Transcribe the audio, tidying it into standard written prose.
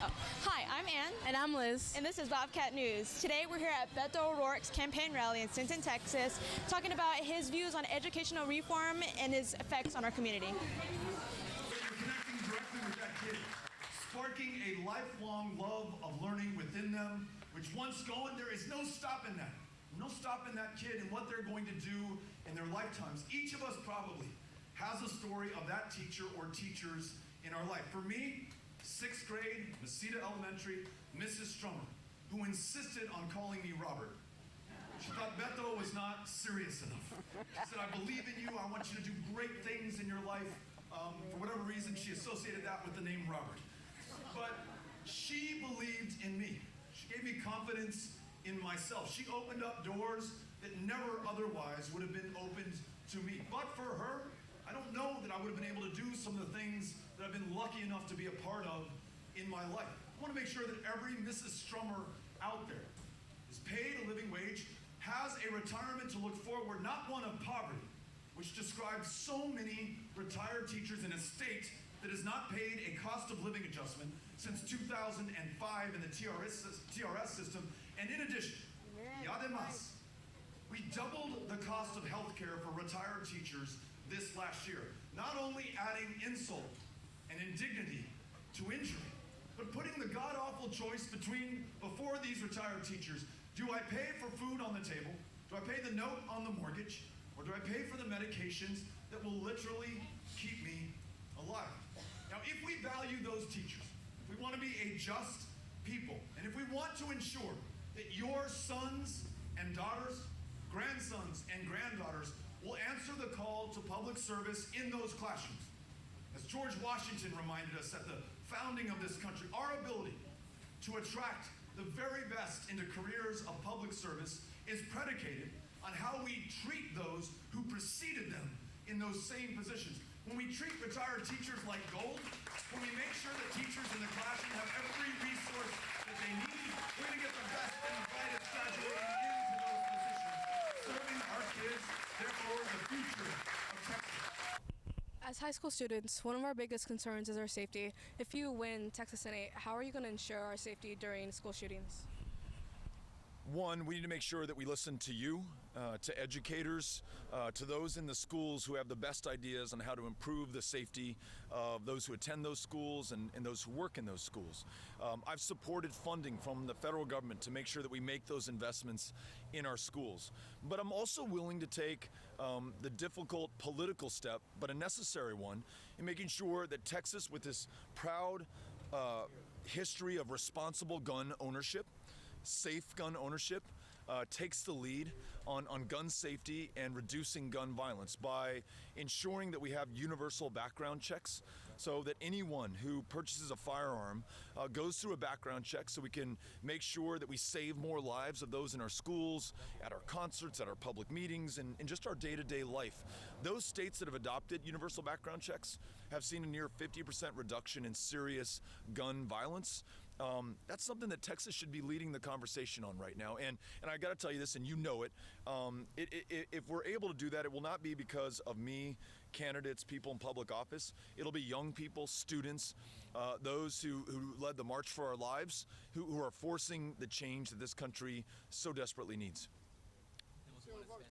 Hi, I'm Ann. And I'm Liz. And this is Bobcat News. Today we're here at Beto O'Rourke's campaign rally in Sinton, Texas, talking about his views on educational reform and his effects on our community. You're connecting directly with that kid, sparking a lifelong love of learning within them, which once going, there is no stopping that. No stopping that kid and what they're going to do in their lifetimes. Each of us probably has a story of that teacher or teachers in our life. For me, 6th grade, Mesita Elementary, Mrs. Strummer, who insisted on calling me Robert. She thought Beto was not serious enough. She said, I believe in you, I want you to do great things in your life. For whatever reason, she associated that with the name Robert. But she believed in me. She gave me confidence in myself. She opened up doors that never otherwise would have been opened to me. But for her, I don't know that I would have been able to do some of the things that I've been lucky enough to be a part of in my life. I want to make sure that every Mrs. Strummer out there is paid a living wage, has a retirement to look forward, not one of poverty, which describes so many retired teachers in a state that has not paid a cost of living adjustment since 2005 in the TRS system. And in addition, además, we doubled the cost of health care for retired teachers this last year, not only adding insult and indignity to injury, but putting the god-awful choice before these retired teachers, do I pay for food on the table, do I pay the note on the mortgage, or do I pay for the medications that will literally keep me alive? Now, if we value those teachers, if we want to be a just people, and if we want to ensure that your sons and daughters, grandsons and granddaughters will answer the call to public service in those classrooms. As George Washington reminded us at the founding of this country, our ability to attract the very best into careers of public service is predicated on how we treat those who preceded them in those same positions. When we treat retired teachers like gold, when we make sure that teachers in the classroom have every resource that they need, we're going to get the best and brightest graduating into those positions, serving our kids, therefore the future of Texas. As high school students, one of our biggest concerns is our safety. If you win Texas Senate, how are you going to ensure our safety during school shootings? One, we need to make sure that we listen to you, to educators, to those in the schools who have the best ideas on how to improve the safety of those who attend those schools and those who work in those schools. I've supported funding from the federal government to make sure that we make those investments in our schools. But I'm also willing to take the difficult political step, but a necessary one, in making sure that Texas, with this proud history of responsible gun ownership, safe gun ownership, takes the lead on gun safety and reducing gun violence by ensuring that we have universal background checks so that anyone who purchases a firearm goes through a background check so we can make sure that we save more lives of those in our schools, at our concerts, at our public meetings, and in just our day-to-day life. Those states that have adopted universal background checks have seen a near 50% reduction in serious gun violence. That's something that Texas should be leading the conversation on right now. And I got to tell you this, and you know it, if we're able to do that, it will not be because of me, candidates, people in public office. It'll be young people, students, those who led the March for Our Lives, who are forcing the change that this country so desperately needs.